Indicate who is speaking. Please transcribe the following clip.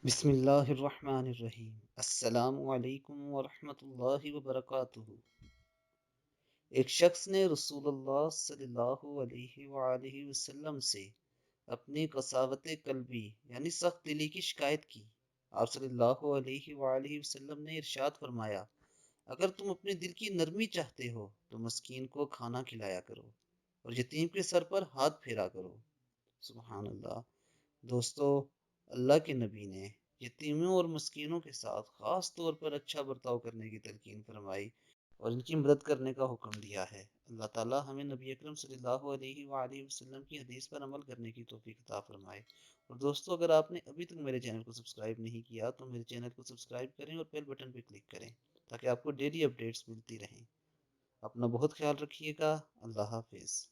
Speaker 1: بسم اللہ الرحمن الرحیم۔ السلام علیکم ورحمۃ اللہ وبرکاتہ۔ ایک شخص نے رسول اللہ صلی اللہ علیہ وآلہ وسلم سے اپنی قساوت قلبی یعنی سخت دلی کی شکایت کی۔ آپ صلی اللہ علیہ وآلہ وسلم نے ارشاد فرمایا، اگر تم اپنے دل کی نرمی چاہتے ہو تو مسکین کو کھانا کھلایا کرو اور یتیم کے سر پر ہاتھ پھیرا کرو۔ سبحان اللہ۔ دوستو، اللہ کے نبی نے یتیموں اور مسکینوں کے ساتھ خاص طور پر اچھا برتاؤ کرنے کی تلقین فرمائی اور ان کی مدد کرنے کا حکم دیا ہے۔ اللہ تعالی ہمیں نبی اکرم صلی اللہ علیہ وآلہ وسلم کی حدیث پر عمل کرنے کی توفیق عطا فرمائے۔ اور دوستو، اگر آپ نے ابھی تک میرے چینل کو سبسکرائب نہیں کیا تو میرے چینل کو سبسکرائب کریں اور بیل بٹن پہ کلک کریں تاکہ آپ کو ڈیلی اپڈیٹس ملتی رہیں۔ اپنا بہت خیال رکھیے گا۔ اللہ حافظ۔